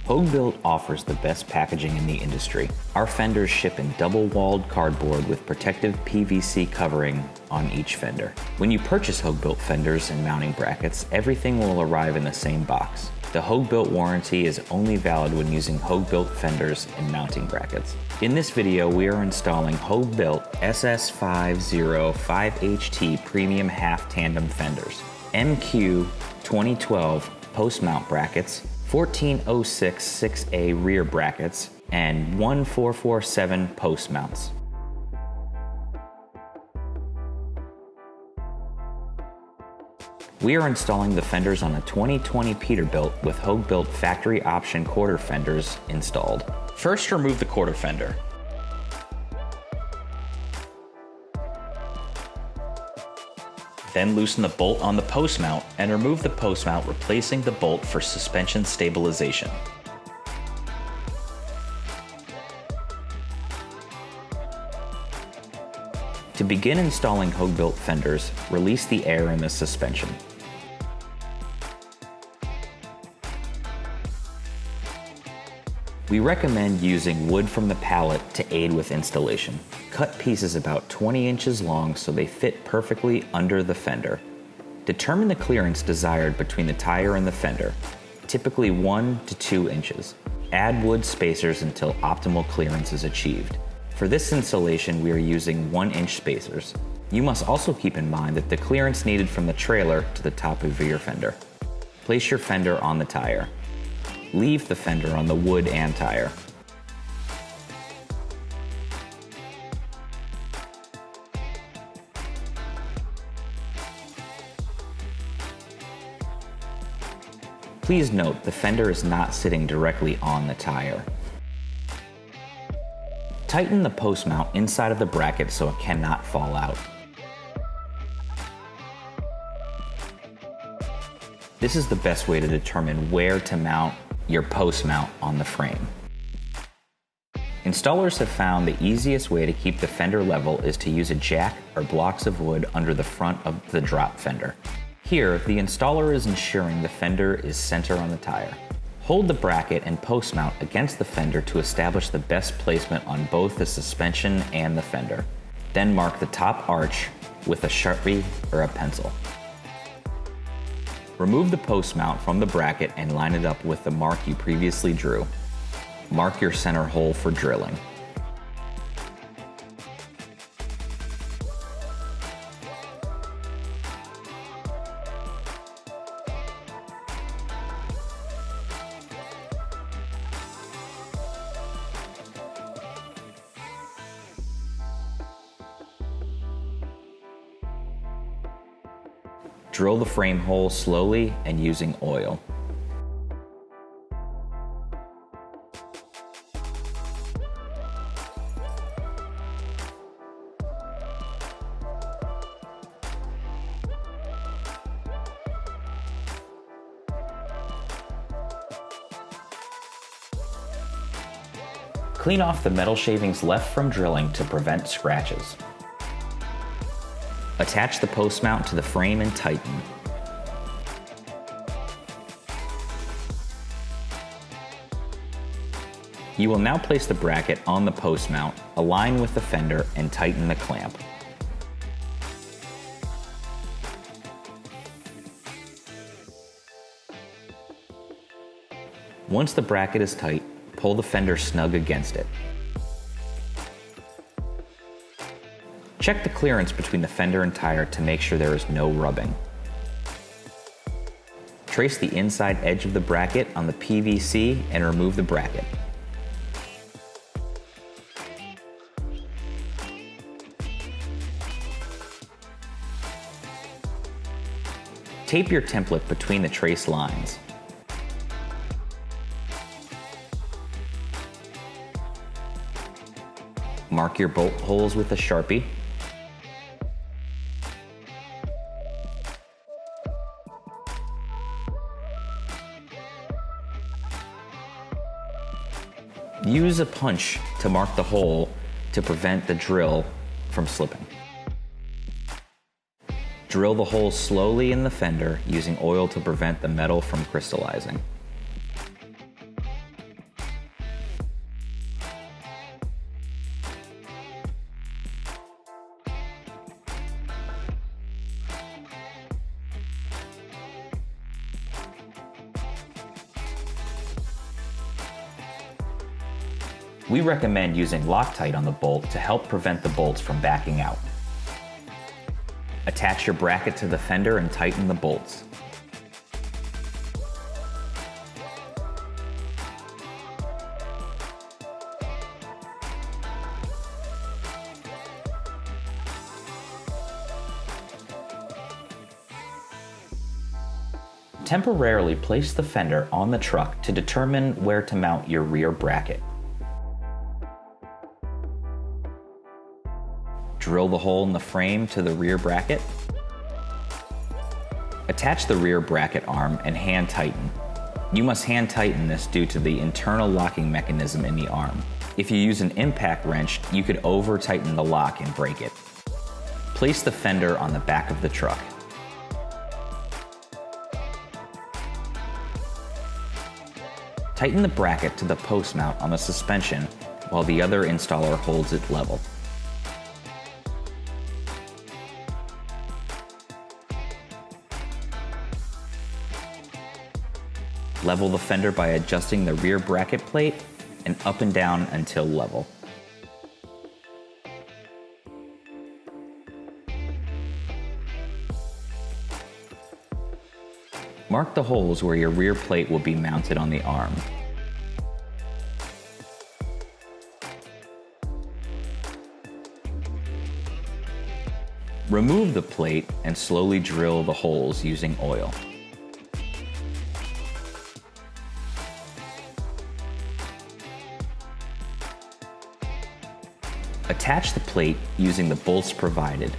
Hogebuilt offers the best packaging in the industry. Our fenders ship in double-walled cardboard with protective PVC covering on each fender. When you purchase Hogebuilt fenders and mounting brackets, everything will arrive in the same box. The Hogebuilt warranty is only valid when using Hogebuilt fenders and mounting brackets. In this video, we are installing Hogebuilt SS505HT Premium Half Tandem Fenders, MQ 2012 post mount brackets, 1406 6A rear brackets, and 1447 post mounts. We are installing the fenders on a 2020 Peterbilt with Hogebuilt factory option quarter fenders installed. First, remove the quarter fender. Then loosen the bolt on the post mount and remove the post mount, replacing the bolt for suspension stabilization. To begin installing Hogebuilt fenders, release the air in the suspension. We recommend using wood from the pallet to aid with installation. Cut pieces about 20 inches long so they fit perfectly under the fender. Determine the clearance desired between the tire and the fender, typically 1 to 2 inches. Add wood spacers until optimal clearance is achieved. For this installation, we are using 1-inch spacers. You must also keep in mind that the clearance needed from the trailer to the top of your fender. Place your fender on the tire. Leave the fender on the wood and tire. Please note, the fender is not sitting directly on the tire. Tighten the post mount inside of the bracket so it cannot fall out. This is the best way to determine where to mount your post mount on the frame. Installers have found the easiest way to keep the fender level is to use a jack or blocks of wood under the front of the drop fender. Here, the installer is ensuring the fender is center on the tire. Hold the bracket and post mount against the fender to establish the best placement on both the suspension and the fender. Then mark the top arch with a Sharpie or a pencil. Remove the post mount from the bracket and line it up with the mark you previously drew. Mark your center hole for drilling. Drill the frame hole slowly and using oil. Clean off the metal shavings left from drilling to prevent scratches. Attach the post mount to the frame and tighten. You will now place the bracket on the post mount, align with the fender, and tighten the clamp. Once the bracket is tight, pull the fender snug against it. Check the clearance between the fender and tire to make sure there is no rubbing. Trace the inside edge of the bracket on the PVC and remove the bracket. Tape your template between the trace lines. Mark your bolt holes with a Sharpie. Use a punch to mark the hole to prevent the drill from slipping. Drill the hole slowly in the fender using oil to prevent the metal from crystallizing. We recommend using Loctite on the bolt to help prevent the bolts from backing out. Attach your bracket to the fender and tighten the bolts. Temporarily place the fender on the truck to determine where to mount your rear bracket. Drill the hole in the frame to the rear bracket. Attach the rear bracket arm and hand tighten. You must hand tighten this due to the internal locking mechanism in the arm. If you use an impact wrench, you could over tighten the lock and break it. Place the fender on the back of the truck. Tighten the bracket to the post mount on the suspension while the other installer holds it level. Level the fender by adjusting the rear bracket plate and up and down until level. Mark the holes where your rear plate will be mounted on the arm. Remove the plate and slowly drill the holes using oil. Attach the plate using the bolts provided.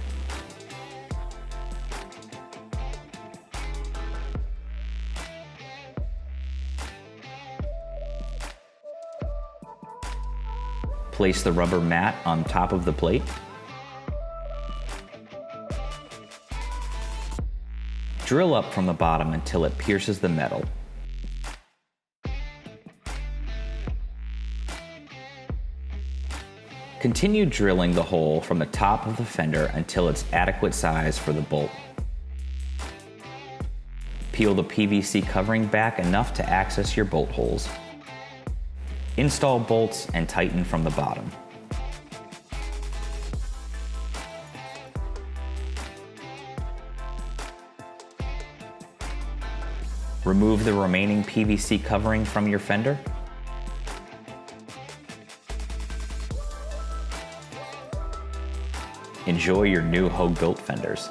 Place the rubber mat on top of the plate. Drill up from the bottom until it pierces the metal. Continue drilling the hole from the top of the fender until it's adequate size for the bolt. Peel the PVC covering back enough to access your bolt holes. Install bolts and tighten from the bottom. Remove the remaining PVC covering from your fender. Enjoy your new Hogebuilt fenders.